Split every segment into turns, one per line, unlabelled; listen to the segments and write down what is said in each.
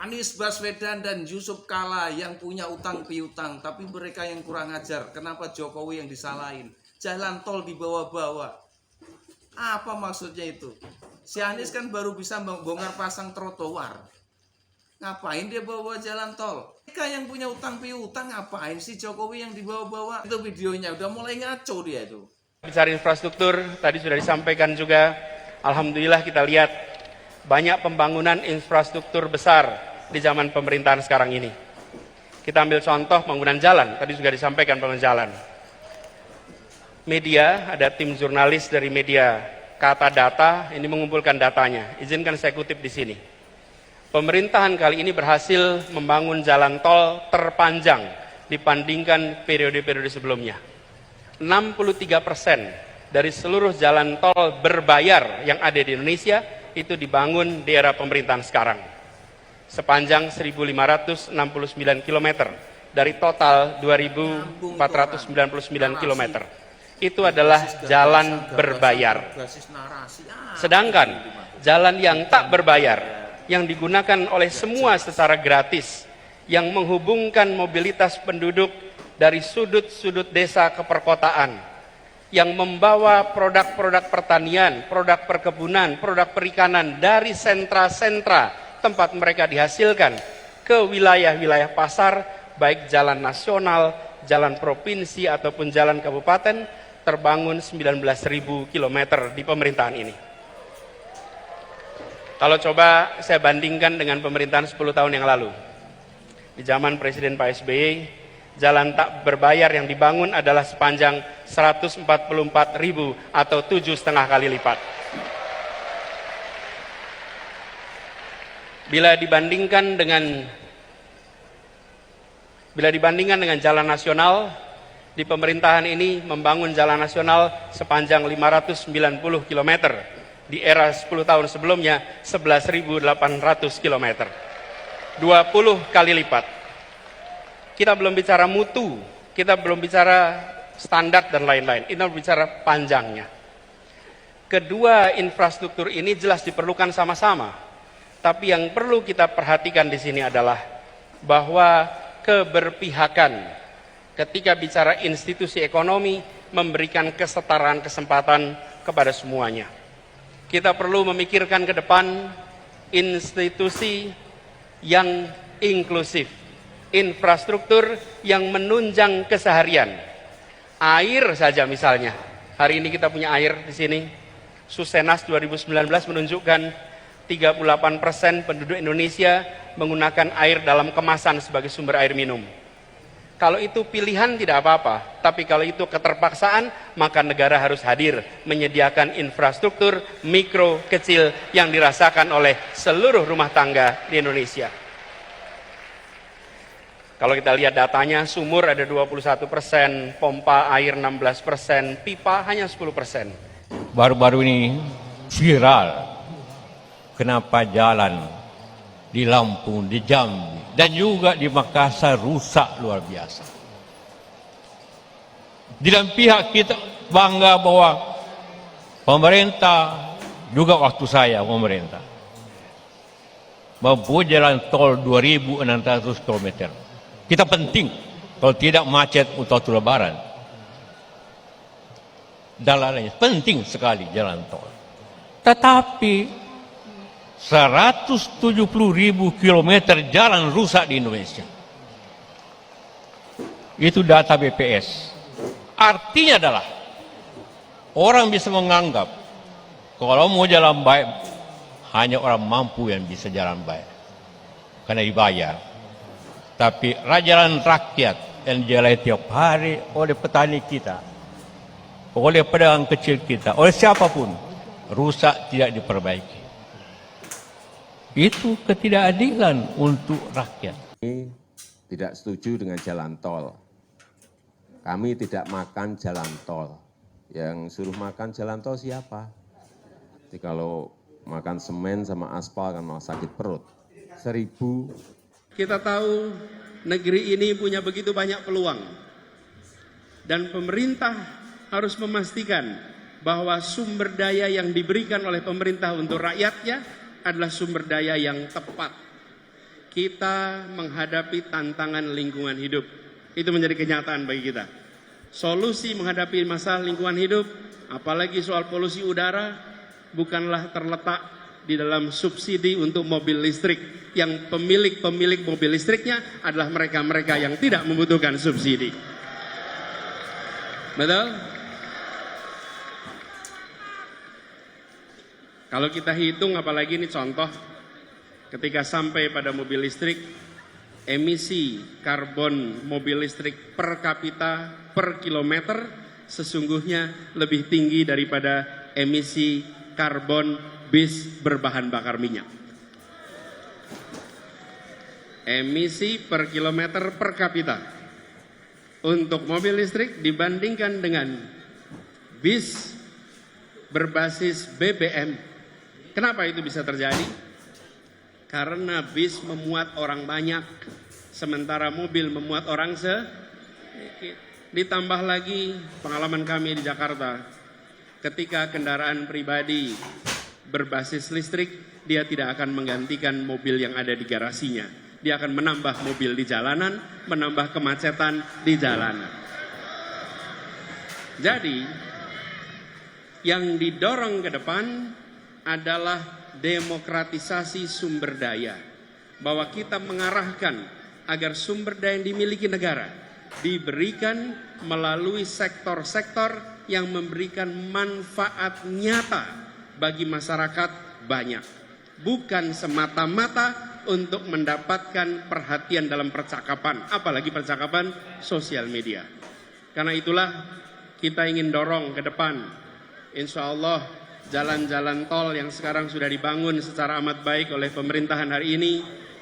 Anies Baswedan dan Yusuf Kala yang punya utang piutang, tapi mereka yang kurang ajar. Kenapa Jokowi yang disalahin? Jalan tol dibawa-bawa. Apa maksudnya itu? Si Anies kan baru bisa bongkar pasang trotoar. Ngapain dia bawa jalan tol? Mereka yang punya utang piutang, ngapain sih Jokowi yang dibawa-bawa? Itu videonya udah mulai ngaco dia itu.
Bicara infrastruktur, tadi sudah disampaikan juga, alhamdulillah kita lihat banyak pembangunan infrastruktur besar di zaman pemerintahan sekarang ini. Kita ambil contoh pembangunan jalan, tadi juga disampaikan pembangunan jalan. Media, ada tim jurnalis dari media Kata Data, ini mengumpulkan datanya. Izinkan saya kutip di sini. Pemerintahan kali ini berhasil membangun jalan tol terpanjang dibandingkan periode-periode sebelumnya. 63% dari seluruh jalan tol berbayar yang ada di Indonesia itu dibangun di era pemerintahan sekarang. Sepanjang 1.569 km dari total 2.499 km. Itu adalah jalan berbayar. Sedangkan jalan yang tak berbayar, yang digunakan oleh semua secara gratis, yang menghubungkan mobilitas penduduk dari sudut-sudut desa ke perkotaan, yang membawa produk-produk pertanian, produk perkebunan, produk perikanan dari sentra-sentra tempat mereka dihasilkan ke wilayah-wilayah pasar, baik jalan nasional, jalan provinsi ataupun jalan kabupaten, terbangun 19.000 km di pemerintahan ini. Kalau coba saya bandingkan dengan pemerintahan 10 tahun yang lalu, di zaman Presiden Pak SBY, jalan tak berbayar yang dibangun adalah sepanjang 144.000 atau 7,5 kali lipat. Bila dibandingkan dengan jalan nasional, di pemerintahan ini membangun jalan nasional sepanjang 590 km. Di era 10 tahun sebelumnya 11.800 km. 20 kali lipat. Kita belum bicara mutu, kita belum bicara standar dan lain-lain. Kita bicara panjangnya. Kedua infrastruktur ini jelas diperlukan sama-sama. Tapi yang perlu kita perhatikan di sini adalah bahwa keberpihakan ketika bicara institusi ekonomi memberikan kesetaraan kesempatan kepada semuanya. Kita perlu memikirkan ke depan institusi yang inklusif, infrastruktur yang menunjang keseharian. Air saja misalnya. Hari ini kita punya air di sini. Susenas 2019 menunjukkan 38% penduduk Indonesia menggunakan air dalam kemasan sebagai sumber air minum. Kalau itu pilihan tidak apa-apa, tapi kalau itu keterpaksaan, maka negara harus hadir menyediakan infrastruktur mikro kecil yang dirasakan oleh seluruh rumah tangga di Indonesia. Kalau kita lihat datanya, sumur ada 21%, pompa air 16%, pipa hanya 10%.
Baru-baru ini viral, kenapa jalan di Lampung, di Jambi, dan juga di Makassar rusak luar biasa. Di dalam pihak kita bangga bahwa pemerintah, juga waktu saya pemerintah, membuat jalan tol 2.600 km. Kita penting, kalau tidak macet untuk Lebaran. Dan lainnya, penting sekali jalan tol. Tetapi 170.000 km jalan rusak di Indonesia. Itu data BPS. Artinya adalah orang bisa menganggap kalau mau jalan baik hanya orang mampu yang bisa jalan baik karena dibayar. Tapi jalan rakyat yang dijalani tiap hari oleh petani kita, oleh pedagang kecil kita, oleh siapapun, rusak tidak diperbaiki. Itu ketidakadilan untuk rakyat.
Kami tidak setuju dengan jalan tol. Kami tidak makan jalan tol. Yang suruh makan jalan tol siapa? Jadi kalau makan semen sama aspal kan malah sakit perut. 1.000.
Kita tahu negeri ini punya begitu banyak peluang. Dan pemerintah harus memastikan bahwa sumber daya yang diberikan oleh pemerintah untuk rakyatnya adalah sumber daya yang tepat. kita menghadapi tantangan lingkungan hidup. Itu menjadi kenyataan bagi kita. Solusi menghadapi masalah lingkungan hidup, apalagi soal polusi udara, bukanlah terletak di dalam subsidi untuk mobil listrik. Yang pemilik mobil listriknya adalah mereka-mereka yang tidak membutuhkan subsidi. Betul? Kalau kita hitung, apalagi ini contoh, ketika sampai pada mobil listrik, emisi karbon mobil listrik per kapita per kilometer sesungguhnya lebih tinggi daripada emisi karbon bis berbahan bakar minyak. Emisi per kilometer per kapita untuk mobil listrik dibandingkan dengan bis berbasis BBM. Kenapa itu bisa terjadi? Karena bis memuat orang banyak, sementara mobil memuat orang sedikit. Ditambah lagi pengalaman kami di Jakarta, ketika kendaraan pribadi berbasis listrik, dia tidak akan menggantikan mobil yang ada di garasinya. Dia akan menambah mobil di jalanan, menambah kemacetan di jalanan. Jadi, yang didorong ke depan adalah demokratisasi sumber daya. Bahwa kita mengarahkan agar sumber daya yang dimiliki negara diberikan melalui sektor-sektor yang memberikan manfaat nyata bagi masyarakat banyak. Bukan semata-mata untuk mendapatkan perhatian dalam percakapan, apalagi percakapan sosial media. Karena itulah kita ingin dorong ke depan, insya Allah jalan-jalan tol yang sekarang sudah dibangun secara amat baik oleh pemerintahan hari ini,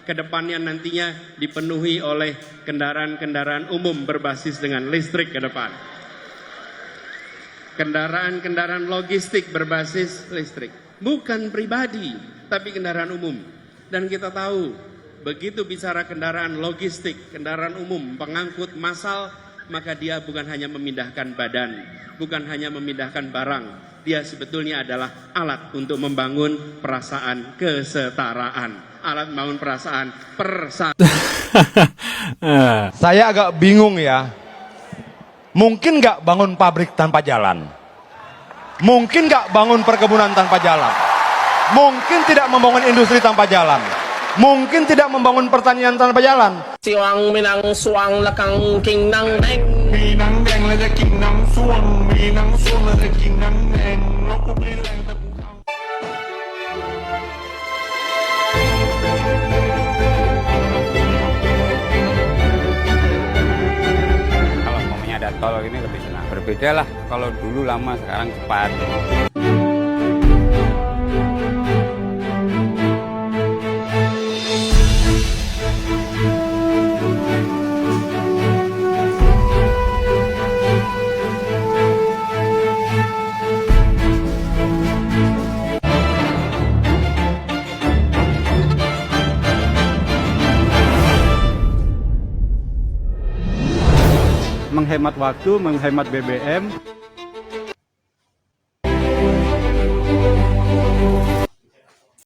ke depannya nantinya dipenuhi oleh kendaraan-kendaraan umum berbasis dengan listrik ke depan. Kendaraan-kendaraan logistik berbasis listrik. Bukan pribadi, tapi kendaraan umum. Dan kita tahu, begitu bicara kendaraan logistik, kendaraan umum, pengangkut massal, maka dia bukan hanya memindahkan badan, bukan hanya memindahkan barang. Dia sebetulnya adalah alat untuk membangun perasaan kesetaraan. Alat membangun perasaan persatuan.
Saya agak bingung ya. Mungkin nggak bangun pabrik tanpa jalan? Mungkin nggak bangun perkebunan tanpa jalan? Mungkin tidak membangun industri tanpa jalan? Mungkin tidak membangun pertanian tanpa jalan?
Siwang minang suang lekang king nang neng.
Minang deng la king nang suang, minang suang la king nang neng. Aku bilang
kalau umpamanya ada tol ini lebih senang. Berbeda lah kalau dulu lama, sekarang cepat. Menghemat waktu, menghemat BBM.